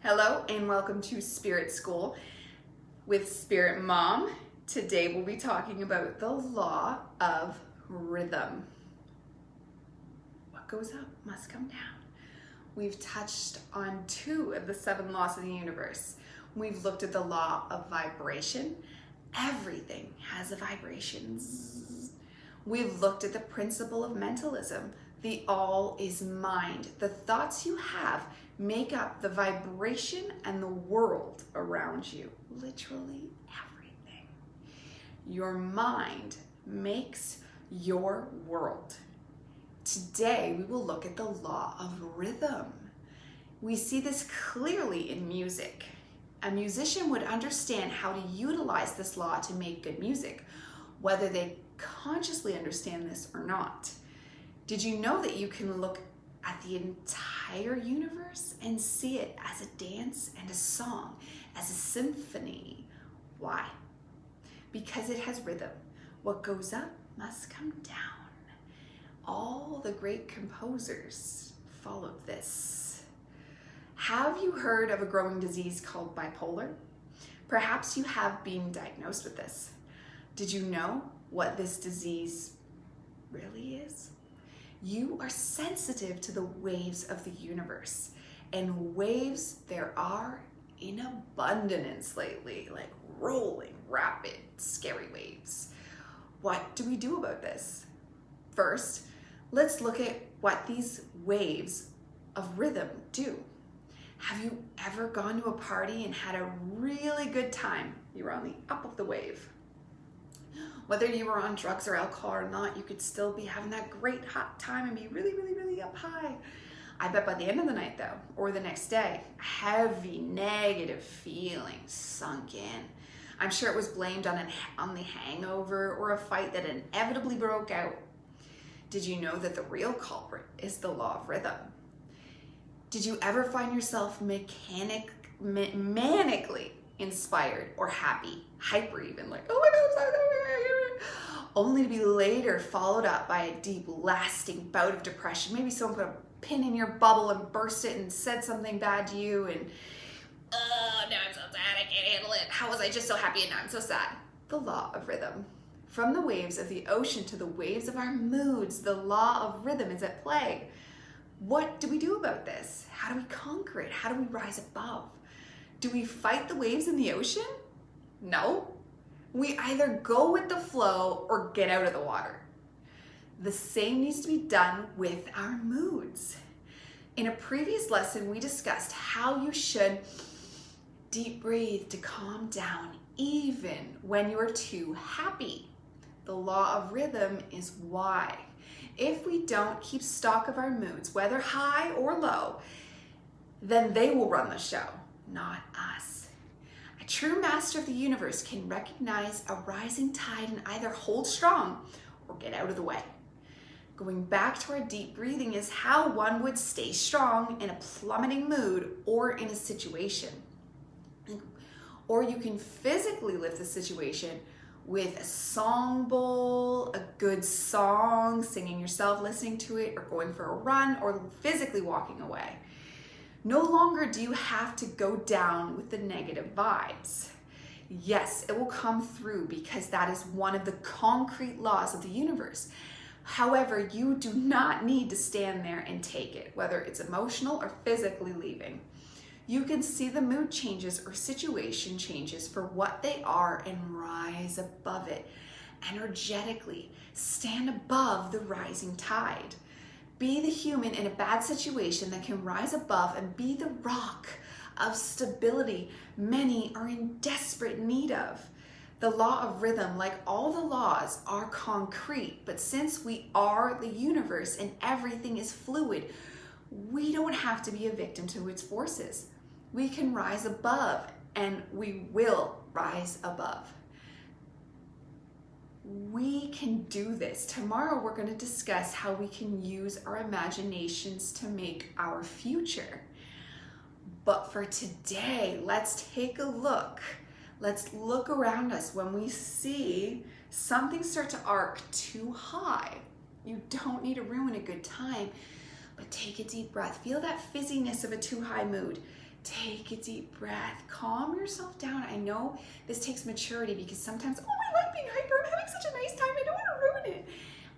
Hello and welcome to Spirit School with Spirit Mom. Today we'll be talking about the law of rhythm. What goes up must come down. We've touched on 2 of the 7 laws of the universe. We've looked at the law of vibration. Everything has a vibration. We've looked at the principle of mentalism. The all is mind. The thoughts you have make up the vibration and the world around you. Literally everything. Your mind makes your world. Today we will look at the law of rhythm. We see this clearly in music. A musician would understand how to utilize this law to make good music, whether they consciously understand this or not. Did you know that you can look at the entire universe and see it as a dance and a song, as a symphony? Why? Because it has rhythm. What goes up must come down. All the great composers followed this. Have you heard of a growing disease called bipolar? Perhaps you have been diagnosed with this. Did you know what this disease really is? You are sensitive to the waves of the universe, and waves there are in abundance lately, like rolling, rapid, scary waves. What do we do about this? First, let's look at what these waves of rhythm do. Have you ever gone to a party and had a really good time? You were on the up of the wave. Whether you were on drugs or alcohol or not, you could still be having that great hot time and be really, really, really up high. I bet by the end of the night though, or the next day, heavy negative feelings sunk in. I'm sure it was blamed on the hangover or a fight that inevitably broke out. Did you know that the real culprit is the law of rhythm? Did you ever find yourself manically inspired or happy, hyper even, like, oh my God, only to be later followed up by a deep, lasting bout of depression? Maybe someone put a pin in your bubble and burst it and said something bad to you, and now I'm so sad, I can't handle it. How was I just so happy and now I'm so sad? The law of rhythm. From the waves of the ocean to the waves of our moods, the law of rhythm is at play. What do we do about this? How do we conquer it? How do we rise above? Do we fight the waves in the ocean? No. We either go with the flow or get out of the water. The same needs to be done with our moods. In a previous lesson, we discussed how you should deep breathe to calm down even when you're too happy. The law of rhythm is why. If we don't keep stock of our moods, whether high or low, then they will run the show, not us. A true master of the universe can recognize a rising tide and either hold strong or get out of the way. Going back to our deep breathing is how one would stay strong in a plummeting mood or in a situation. Or you can physically lift the situation with a song bowl, a good song, singing yourself, listening to it, or going for a run, or physically walking away. No longer do you have to go down with the negative vibes. Yes, it will come through because that is one of the concrete laws of the universe. However, you do not need to stand there and take it, whether it's emotional or physically leaving. You can see the mood changes or situation changes for what they are and rise above it. Energetically, stand above the rising tide. Be the human in a bad situation that can rise above and be the rock of stability many are in desperate need of. The law of rhythm, like all the laws, are concrete, but since we are the universe and everything is fluid, we don't have to be a victim to its forces. We can rise above, and we will rise above. We can do this. Tomorrow we're going to discuss how we can use our imaginations to make our future. But for today, let's take a look. Let's look around us when we see something start to arc too high. You don't need to ruin a good time, but take a deep breath. Feel that fizziness of a too high mood. Take a deep breath, calm yourself down. I know this takes maturity because sometimes, oh, I like being hyper, I'm having such a nice time, I don't want to ruin it.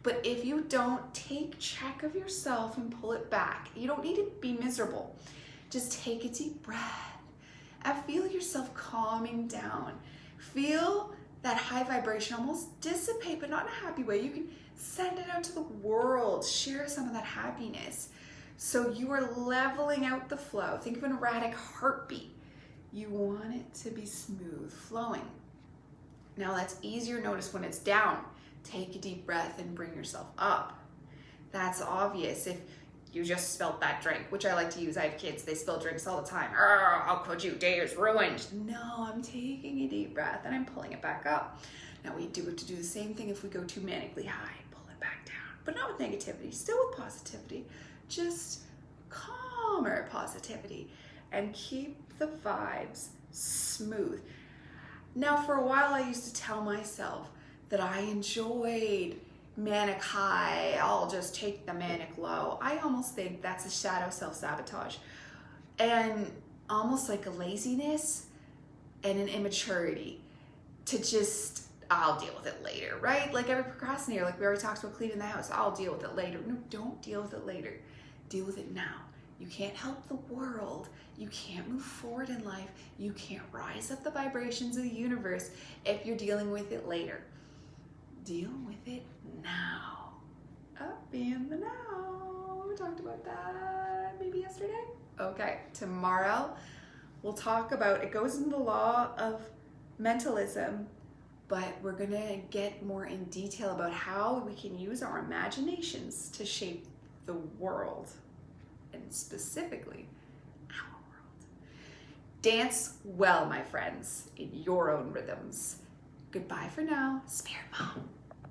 But if you don't take check of yourself and pull it back, you don't need to be miserable. Just take a deep breath and feel yourself calming down. Feel that high vibration almost dissipate, but not in a happy way. You can send it out to the world, share some of that happiness. So you are leveling out the flow. Think of an erratic heartbeat. You want it to be smooth flowing. Now that's easier to notice when it's down. Take a deep breath and bring yourself up. That's obvious if you just spilled that drink, which I like to use. I have kids, they spill drinks all the time. How could you? Day is ruined. No, I'm taking a deep breath and I'm pulling it back up. Now we do it to do the same thing if we go too manically high. Pull it back down, but not with negativity, still with positivity. Just calmer positivity and keep the vibes smooth. Now for a while I used to tell myself that I enjoyed manic high, I'll just take the manic low. I almost think that's a shadow self-sabotage and almost like a laziness and an immaturity to just, I'll deal with it later, right? Like every procrastinator, like we already talked about cleaning the house, I'll deal with it later. No, don't deal with it later. Deal with it now. You can't help the world. You can't move forward in life. You can't rise up the vibrations of the universe if you're dealing with it later. Deal with it now. Be in the now. We talked about that maybe yesterday. Okay, tomorrow we'll talk about, it goes into the law of mentalism, but we're gonna get more in detail about how we can use our imaginations to shape the world, and specifically our world. Dance well, my friends, in your own rhythms. Goodbye for now, Spirit Mom.